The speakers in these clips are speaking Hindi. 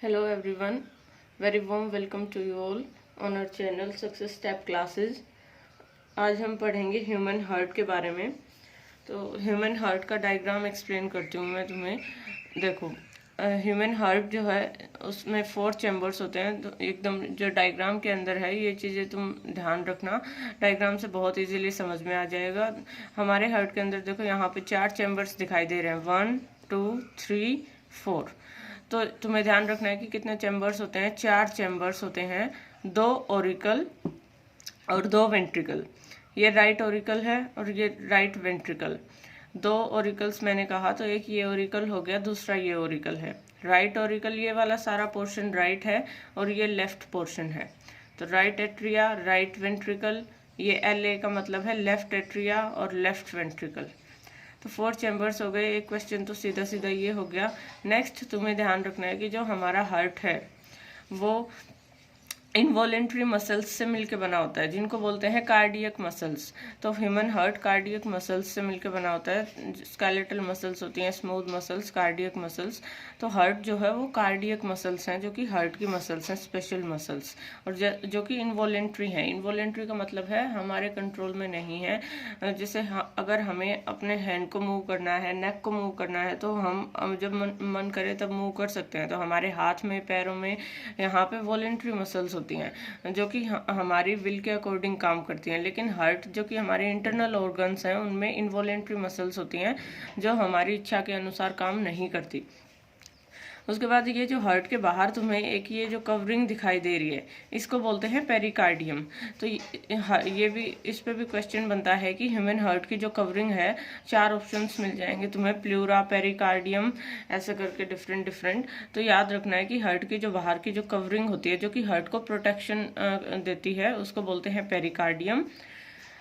Hello everyone, very warm welcome to you all on our channel Success Step Classes। आज हम पढ़ेंगे ह्यूमन हार्ट के बारे में। तो ह्यूमन हार्ट का डायग्राम एक्सप्लेन करती हूँ मैं तुम्हें। देखो, ह्यूमन हार्ट जो है उसमें 4 चैम्बर्स होते हैं। तो एकदम जो डायग्राम के अंदर है ये चीज़ें तुम ध्यान रखना, डायग्राम से बहुत इजीली समझ में आ जाएगा। हमारे हार्ट के अंदर देखो यहाँ पे 4 चैम्बर्स दिखाई दे रहे हैं, 1 2 3 4। तो तुम्हें ध्यान रखना है कि कितने चैम्बर्स होते हैं। 4 चैम्बर्स होते हैं, 2 ओरिकल और 2 वेंट्रिकल। ये राइट ओरिकल है और ये राइट वेंट्रिकल। 2 ओरिकल्स मैंने कहा, तो एक ये ओरिकल हो गया, दूसरा ये ओरिकल है। राइट ओरिकल ये वाला सारा पोर्शन राइट है और ये लेफ्ट पोर्शन है। तो राइट एट्रिया, राइट वेंट्रिकल, ये LA का मतलब है लेफ्ट एट्रिया और लेफ्ट वेंट्रिकल। तो 4 चैम्बर्स हो गए। एक क्वेश्चन तो सीधा सीधा ये हो गया। नेक्स्ट तुम्हें ध्यान रखना है कि जो हमारा हार्ट है वो इनवॉलेंट्री मसल्स से मिलकर बना होता है, जिनको बोलते हैं कार्डियक मसल्स। तो ह्यूमन हार्ट कार्डियक मसल्स से मिलकर बना होता है। स्केलेटल मसल्स होती हैं, स्मूथ मसल्स, कार्डियक मसल्स। तो हार्ट जो है वो कार्डियक मसल्स हैं, जो कि हार्ट की मसल्स हैं, स्पेशल मसल्स, और जो कि इनवॉलेंट्री हैं। इनवॉलेंट्री का मतलब है हमारे कंट्रोल में नहीं है। जैसे अगर हमें अपने हैंड को मूव करना है, नेक को मूव करना है, तो हम जब मन करे तब मूव कर सकते हैं। तो हमारे हाथ में, पैरों में यहाँ पे वॉलेंट्री मसल्स होती हैं जो कि हमारी विल के अकॉर्डिंग काम करती हैं। लेकिन हार्ट जो कि हमारे इंटरनल ऑर्गन्स हैं उनमें इनवॉलेंट्री मसल्स होती हैं जो हमारी इच्छा के अनुसार काम नहीं करती। उसके बाद ये जो हार्ट के बाहर तुम्हें एक ये जो कवरिंग दिखाई दे रही है, इसको बोलते हैं पेरिकार्डियम। तो ये भी, इस पे भी क्वेश्चन बनता है कि ह्यूमन हार्ट की जो कवरिंग है, 4 ऑप्शंस मिल जाएंगे तुम्हें, प्लूरा, पेरिकार्डियम, ऐसे करके डिफरेंट। तो याद रखना है कि हार्ट की जो बाहर की जो कवरिंग होती है, जो कि हार्ट को प्रोटेक्शन देती है, उसको बोलते हैं पेरिकार्डियम।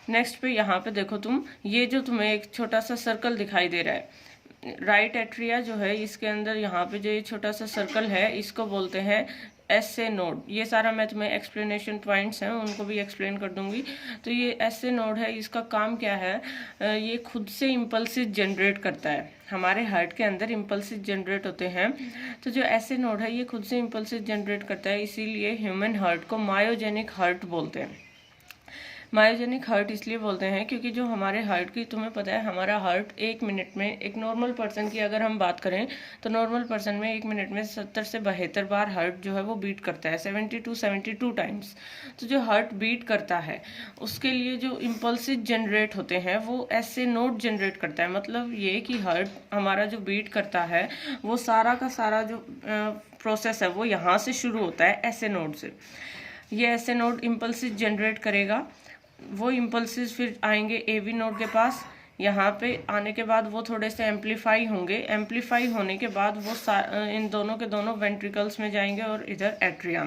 नेक्स्ट पे यहाँ पे देखो तुम, ये जो तुम्हें एक छोटा सा सर्कल दिखाई दे रहा है, राइट एट्रिया जो है, इसके अंदर यहाँ पे जो ये छोटा सा सर्कल है, इसको बोलते हैं SA नोड। ये सारा मैं तुम्हें एक्सप्लेनेशन पॉइंट्स हैं उनको भी एक्सप्लेन कर दूंगी। तो ये SA नोड है, इसका काम क्या है, ये खुद से इम्पल्सिस जनरेट करता है। हमारे हार्ट के अंदर इम्पल्सिस जनरेट होते हैं। तो जो SA नोड है ये खुद से इम्पल्सिस जनरेट करता है, इसीलिए ह्यूमन हार्ट को मायोजेनिक हार्ट बोलते हैं। मायोजेनिक हार्ट इसलिए बोलते हैं क्योंकि जो हमारे हार्ट की, तुम्हें पता है हमारा हार्ट 1 मिनट में, एक नॉर्मल पर्सन की अगर हम बात करें तो नॉर्मल पर्सन में 1 मिनट में 70 से 72 बार हार्ट जो है वो बीट करता है, 72 टाइम्स। तो जो हार्ट बीट करता है उसके लिए जो इम्पल्सिस जनरेट होते हैं वो SA नोड जनरेट करता है। मतलब ये कि हार्ट हमारा जो बीट करता है वो सारा का सारा जो प्रोसेस है वो यहाँ से शुरू होता है, SA नोड से। ये SA नोड इम्पल्सिस जनरेट करेगा, वो इम्पल्सिस फिर आएंगे AV नोड के पास। यहाँ पे आने के बाद वो थोड़े से एम्पलीफाई होंगे, एम्पलीफाई होने के बाद वो इन दोनों के दोनों वेंट्रिकल्स में जाएंगे और इधर एट्रिया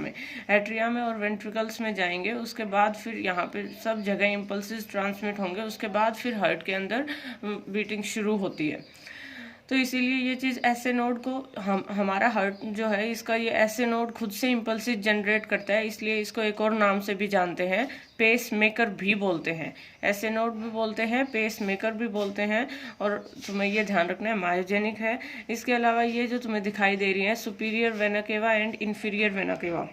में और वेंट्रिकल्स में जाएंगे। उसके बाद फिर यहाँ पे सब जगह इम्पल्सिस ट्रांसमिट होंगे। उसके बाद फिर हार्ट के अंदर बीटिंग शुरू होती है। तो इसीलिए ये चीज़ SA नोड को, हमारा हार्ट जो है इसका ये SA नोड खुद से इम्पल्सिस जनरेट करता है, इसलिए इसको एक और नाम से भी जानते हैं, पेस मेकर भी बोलते हैं। SA नोड भी बोलते हैं, पेस मेकर भी बोलते हैं। और तुम्हें ये ध्यान रखना है मायोजेनिक है। इसके अलावा ये जो तुम्हें दिखाई दे रही है, superior vena cava and inferior vena cava.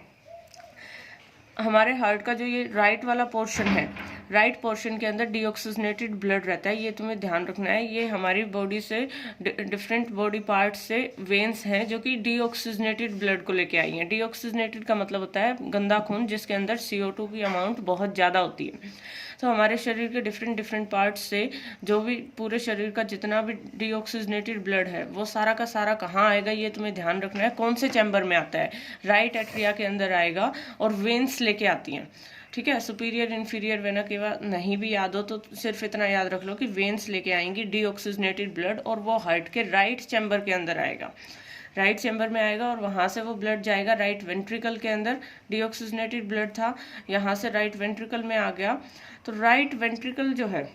हमारे हार्ट का जो ये राइट वाला पोर्शन है, राइट पोर्शन के अंदर डीऑक्सीजनेटेड ब्लड रहता है। ये तुम्हें ध्यान रखना है। ये हमारी बॉडी से, डिफरेंट बॉडी पार्ट्स से वेन्स हैं जो कि डीऑक्सीजनेटेड ब्लड को लेके आई हैं। डीऑक्सीजनेटेड का मतलब होता है गंदा खून, जिसके अंदर CO2 की अमाउंट बहुत ज़्यादा होती है। तो हमारे शरीर के डिफरेंट पार्ट्स से जो भी पूरे शरीर का जितना भी डीऑक्सीजनेटेड ब्लड है वो सारा का सारा कहाँ आएगा, ये तुम्हें ध्यान रखना है। कौन से चैम्बर में आता है, राइट एट्रिया के अंदर आएगा और वेन्स लेके आती हैं। ठीक है, सुपीरियर इन्फीरियर वेना केवा नहीं भी याद हो तो सिर्फ इतना याद रख लो कि वेन्स लेके आएंगी डीऑक्सीजनेटेड ब्लड, और वो हार्ट के राइट चैम्बर के अंदर आएगा, राइट चैम्बर में आएगा। और वहाँ से वो ब्लड जाएगा राइट वेंट्रिकल के अंदर। डीऑक्सीजनेटेड ब्लड था, यहाँ से राइट वेंट्रिकल में आ गया। तो राइट वेंट्रिकल जो है,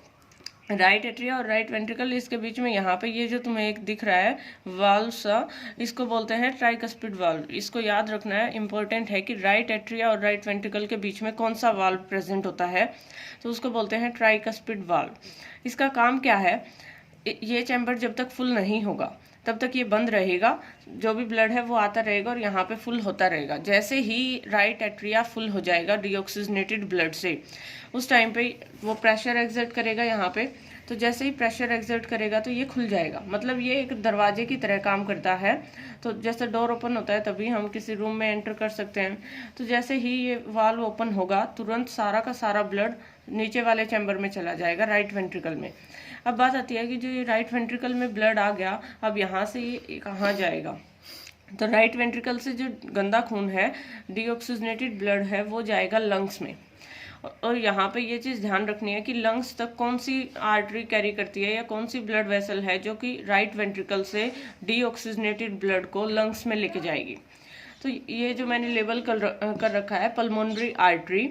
राइट एट्रिया और राइट वेंट्रिकल, इसके बीच में यहाँ पे ये जो तुम्हें एक दिख रहा है वाल्व सा, इसको बोलते हैं ट्राइकस्पिड वाल्व। इसको याद रखना है, इंपॉर्टेंट है कि राइट एट्रिया और राइट वेंट्रिकल के बीच में कौन सा वाल्व प्रेजेंट होता है, तो उसको बोलते हैं ट्राइकस्पिड वाल्व। इसका काम क्या है, ये चैम्बर जब तक फुल नहीं होगा, तब तक ये बंद रहेगा, जो भी ब्लड है वो आता रहेगा और यहाँ पे फुल होता रहेगा। जैसे ही राइट एट्रिया फुल हो जाएगा डीऑक्सीजनेटेड ब्लड से, उस टाइम पे वो प्रेशर एक्सर्ट करेगा यहाँ पे। तो जैसे ही प्रेशर एक्सर्ट करेगा तो ये खुल जाएगा, मतलब ये एक दरवाजे की तरह काम करता है। तो जैसे डोर ओपन होता है तभी हम किसी रूम में एंटर कर सकते हैं। तो जैसे ही ये वाल्व ओपन होगा तुरंत सारा का सारा ब्लड नीचे वाले चैम्बर में चला जाएगा, राइट वेंट्रिकल में। अब बात आती है कि जो ये राइट वेंट्रिकल में ब्लड आ गया, अब यहाँ से ये कहाँ जाएगा। तो राइट वेंट्रिकल से जो गंदा खून है, डीऑक्सीजनेटेड ब्लड है, वो जाएगा लंग्स में। और यहाँ पे ये चीज़ ध्यान रखनी है कि लंग्स तक कौन सी आर्टरी कैरी करती है या कौन सी ब्लड वेसल है जो कि राइट वेंट्रिकल से डीऑक्सीजनेटेड ब्लड को लंग्स में लेके जाएगी। तो ये जो मैंने लेबल कर रखा है पल्मोनरी आर्टरी,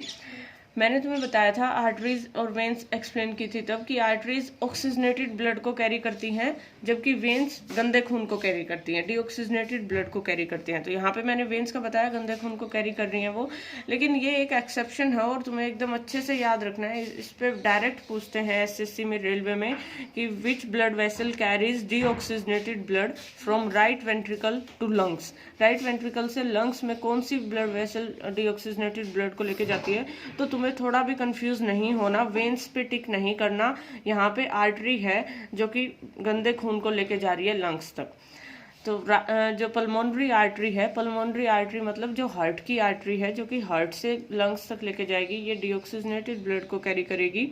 मैंने तुम्हें बताया था आर्टरीज और वेन्स एक्सप्लेन की थी तब कि आर्टरीज ऑक्सीजनेटेड ब्लड को कैरी करती हैं, जबकि वेन्स गंदे खून को कैरी करती हैं, डीऑक्सीजनेटेड ब्लड को कैरी करती हैं। तो यहाँ पे मैंने वेन्स का बताया, गंदे खून को कैरी कर रही हैं वो, लेकिन ये एक एक्सेप्शन है और तुम्हें एकदम अच्छे से याद रखना है। इस पर डायरेक्ट पूछते हैं SSC में, रेलवे में, कि which blood vessel carries deoxygenated blood from right ventricle to lungs. Right ventricle से लंग्स में कौन सी ब्लड वेसल डीऑक्सीजनेटेड ब्लड को लेके जाती है। तो तुम्हें थोड़ा भी कंफ्यूज नहीं होना, वेन्स पे टिक नहीं करना, यहाँ पे आर्टरी है जो कि गंदे खून को लेके जा रही है लंग्स तक। तो जो पल्मोनरी आर्टरी है, पल्मोनरी आर्टरी मतलब जो हार्ट की आर्टरी है जो कि हार्ट से लंग्स तक लेके जाएगी, ये डीऑक्सीजनेटेड ब्लड को कैरी करेगी।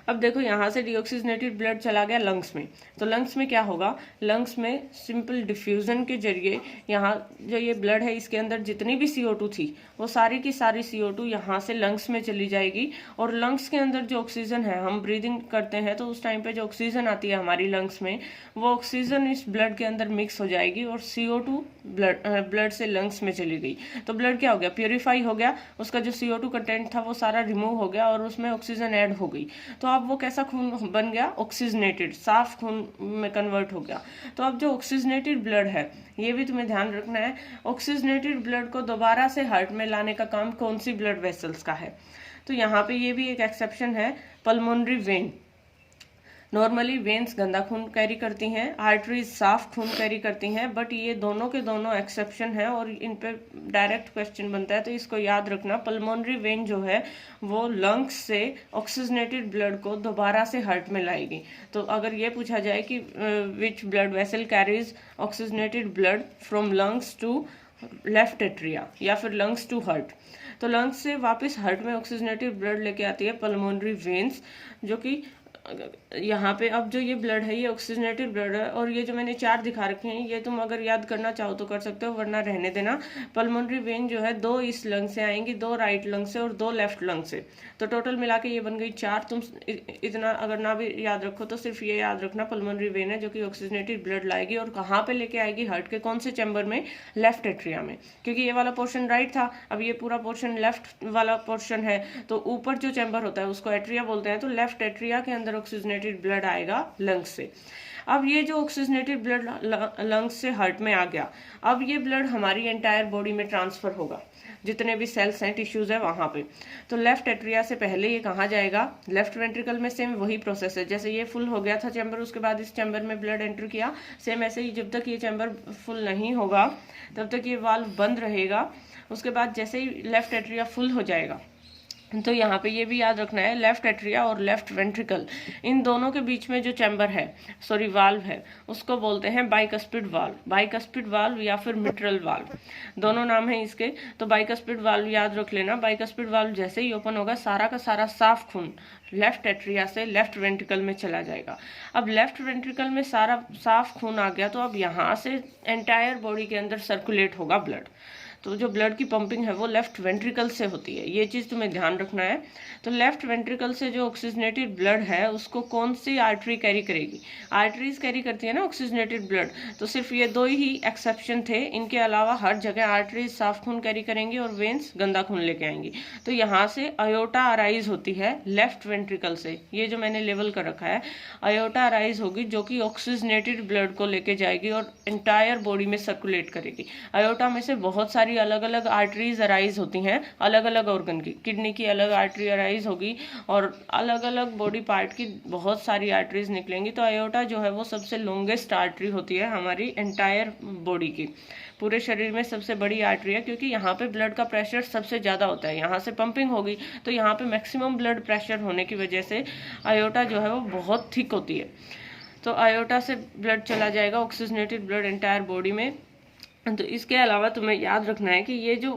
अब देखो यहाँ से डीऑक्सीजनेटेड ब्लड चला गया लंग्स में, तो लंग्स में क्या होगा, लंग्स में सिंपल डिफ्यूजन के जरिए यहाँ जो ये ब्लड है इसके अंदर जितनी भी CO2 थी वो सारी की सारी CO2 यहाँ से लंग्स में चली जाएगी। और लंग्स के अंदर जो ऑक्सीजन है, हम ब्रीदिंग करते हैं तो उस टाइम पे जो ऑक्सीजन आती है हमारी लंग्स में, वो ऑक्सीजन इस ब्लड के अंदर मिक्स हो जाएगी और CO2 ब्लड से लंग्स में चली गई। तो ब्लड क्या हो गया, प्योरीफाई हो गया, उसका जो CO2 कंटेंट था वो सारा रिमूव हो गया और उसमें ऑक्सीजन ऐड हो गई। तो अब वो कैसा खून बन गया, ऑक्सीजनेटेड, साफ खून में कन्वर्ट हो गया। तो अब जो ऑक्सीजनेटेड ब्लड है, ये भी तुम्हें ध्यान रखना है, ऑक्सीजनेटेड ब्लड को दोबारा से हार्ट में लाने का काम कौन सी ब्लड वेसल्स का है। तो यहाँ पे ये भी एक एक्सेप्शन है, पल्मोनरी वेन। नॉर्मली वेन्स गंदा खून कैरी करती हैं, आर्टरीज साफ खून कैरी करती हैं, बट ये दोनों के दोनों एक्सेप्शन है और इन पे डायरेक्ट क्वेश्चन बनता है, तो इसको याद रखना। पल्मोनरी वेन जो है वो लंग्स से ऑक्सीजनेटेड ब्लड को दोबारा से हार्ट में लाएगी। तो अगर ये पूछा जाए कि which blood vessel carries oxygenated blood from lungs to left atria या फिर लंग्स टू हार्ट, तो लंग्स से वापस हार्ट में ऑक्सीजनेटेड ब्लड लेके आती है पल्मोनरी वेन्स, जो कि यहाँ पे अब जो ये ब्लड है ये ऑक्सीजनेटेड ब्लड है। और ये जो मैंने 4 दिखा रखे हैं ये तुम अगर याद करना चाहो तो कर सकते हो, वरना रहने देना। पल्मोनरी वेन जो है 2 इस लंग से आएंगी, 2 राइट लंग से और 2 लेफ्ट लंग से, तो टोटल मिला के ये बन गई 4। तुम इतना अगर ना भी याद रखो तो सिर्फ ये याद रखना पल्मोनरी वेन है जो कि ऑक्सीजनेटेड ब्लड लाएगी। और कहाँ पे लेके आएगी, हार्ट के कौन से चैम्बर में, लेफ्ट एट्रिया में, क्योंकि ये वाला पोर्शन राइट था, अब ये पूरा पोर्शन लेफ्ट वाला पोर्शन है। तो ऊपर जो चैम्बर होता है उसको एट्रिया बोलते हैं, तो लेफ्ट एट्रिया के अंदर ऑक्सीजनेटेड ब्लड आएगा लंग्स से। अब ये जो ऑक्सीजनेटेड ब्लड लंग्स से हार्ट में आ गया, अब ये ब्लड हमारी एंटायर बॉडी में ट्रांसफर होगा, जितने भी सेल्स हैं, टिश्यूज है वहां पे। तो लेफ्ट एट्रिया से पहले ये कहाँ जाएगा, लेफ्ट वेंट्रिकल में। सेम वही प्रोसेस है, जैसे ये फुल हो गया था चैम्बर, उसके बाद इस चैम्बर में ब्लड एंटर किया, सेम ऐसे ही जब तक ये चैम्बर फुल नहीं होगा तब तक ये वाल्व बंद रहेगा। उसके बाद जैसे ही लेफ्ट एट्रिया फुल हो जाएगा, तो यहाँ पे ये भी याद रखना है, लेफ्ट एट्रिया और लेफ्ट वेंट्रिकल, इन दोनों के बीच में जो चैम्बर है, सॉरी वाल्व है, उसको बोलते हैं बाइकस्पिड वाल्व। बाइकस्पिड वाल्व या फिर मिट्रल वाल्व, दोनों नाम है इसके। तो बाइकस्पिड वाल्व याद रख लेना। बाइकस्पिड वाल्व जैसे ही ओपन होगा सारा का सारा साफ खून लेफ्ट एट्रिया से लेफ्ट वेंट्रिकल में चला जाएगा। अब लेफ्ट वेंट्रिकल में सारा साफ खून आ गया, तो अब यहाँ से एंटायर बॉडी के अंदर सर्कुलेट होगा ब्लड। तो जो ब्लड की पंपिंग है वो लेफ्ट वेंट्रिकल से होती है, ये चीज़ तुम्हें ध्यान रखना है। तो लेफ्ट वेंट्रिकल से जो ऑक्सीजनेटेड ब्लड है उसको कौन सी आर्टरी कैरी करेगी, आर्टरीज कैरी करती है ना ऑक्सीजनेटेड ब्लड। तो सिर्फ ये 2 ही एक्सेप्शन थे, इनके अलावा हर जगह आर्टरीज साफ खून कैरी करेंगी और वेन्स गंदा खून लेके आएंगी। तो यहाँ से अयोटा अराइज होती है लेफ्ट वेंट्रिकल से, ये जो मैंने लेवल कर रखा है, अयोटा अराइज होगी जो कि ऑक्सीजनेटेड ब्लड को लेके जाएगी और एंटायर बॉडी में सर्कुलेट करेगी। अयोटा में से बहुत सारी सारी अलग अलग आर्टरीज अराइज होती हैं, अलग अलग ऑर्गन की। किडनी की अलग आर्टरी अराइज होगी और अलग अलग बॉडी पार्ट की बहुत सारी आर्टरीज निकलेंगी। तो अयोटा जो है वो सबसे लॉन्गेस्ट आर्टरी होती है हमारी एंटायर बॉडी की। पूरे शरीर में सबसे बड़ी आर्टरी है, क्योंकि यहाँ पे ब्लड का प्रेशर सबसे ज़्यादा होता है। यहाँ से पंपिंग होगी तो यहाँ पे मैक्सिमम ब्लड प्रेशर होने की वजह से अयोटा जो है वो बहुत थिक होती है। तो अयोटा से ब्लड चला जाएगा, ऑक्सीजनेटेड ब्लड एंटायर बॉडी में। तो इसके अलावा तुम्हें याद रखना है कि ये जो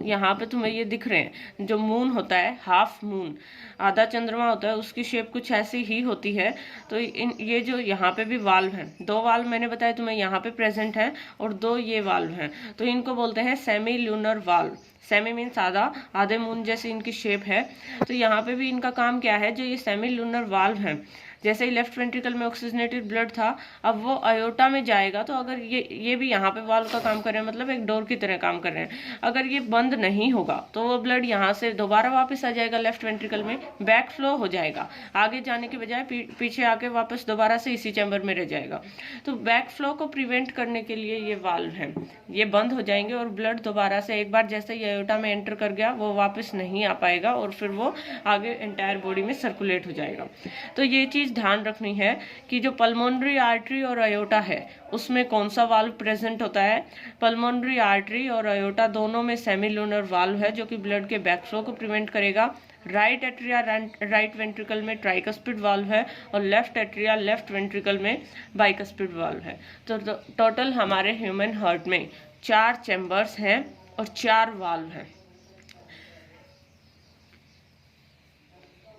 यहाँ पे तुम्हें ये दिख रहे हैं, जो मून होता है, हाफ मून, आधा चंद्रमा होता है, उसकी शेप कुछ ऐसी ही होती है। तो ये जो यहाँ पे भी वाल्व हैं, 2 वाल्व मैंने बताया तुम्हें यहाँ पे प्रेजेंट हैं और 2 ये वाल्व हैं, तो इनको बोलते हैं semi lunar valve. Semi means आधा, आधे मून जैसी इनकी शेप है। तो यहाँ पे भी इनका काम क्या है, जो ये सेमी ल्यूनर वाल्व हैं, जैसे ही लेफ्ट वेंट्रिकल में ऑक्सीजनेटेड ब्लड था, अब वो अयोटा में जाएगा। तो अगर ये भी यहाँ पे वाल्व का काम कर रहे हैं, मतलब एक डोर की तरह काम कर रहे हैं। अगर ये बंद नहीं होगा तो वो ब्लड यहाँ से दोबारा वापस आ जाएगा लेफ्ट वेंट्रिकल में, बैक फ्लो हो जाएगा, आगे जाने के बजाय पीछे आके वापस दोबारा से इसी चैम्बर में रह जाएगा। तो बैक फ्लो को प्रिवेंट करने के लिए ये वाल्व है, ये बंद हो जाएंगे और ब्लड दोबारा से एक बार जैसे ही अयोटा में एंटर कर गया वो वापस नहीं आ पाएगा और फिर वो आगे एंटायर बॉडी में सर्कुलेट हो जाएगा। तो ये चीज ध्यान रखनी है कि जो पल्मोनरी आर्टरी और अयोटा है उसमें कौन सा वाल्व प्रेजेंट होता है। पल्मोनरी आर्टरी और अयोटा दोनों में सेमी ल्यूनर वाल्व है, जो कि ब्लड के बैक फ्लो को प्रिवेंट करेगा। राइट एट्रिया राइट वेंट्रिकल में ट्राइकस्पिड वाल्व है और लेफ्ट एट्रिया लेफ्ट वेंट्रिकल में बाइकस्पिड वाल्व है। तो टोटल हमारे ह्यूमन हार्ट में 4 चैम्बर्स हैं और 4 वाल्व हैं।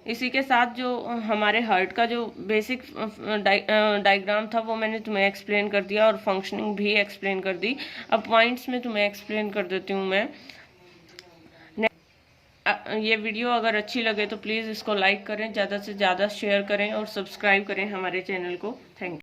इसी के साथ जो हमारे हार्ट का जो बेसिक डायग्राम था वो मैंने तुम्हें एक्सप्लेन कर दिया और फंक्शनिंग भी एक्सप्लेन कर दी। अब पॉइंट्स में तुम्हें एक्सप्लेन कर देती हूँ मैं। ये वीडियो अगर अच्छी लगे तो प्लीज़ इसको लाइक करें, ज़्यादा से ज़्यादा शेयर करें और सब्सक्राइब करें हमारे चैनल को। Thank you.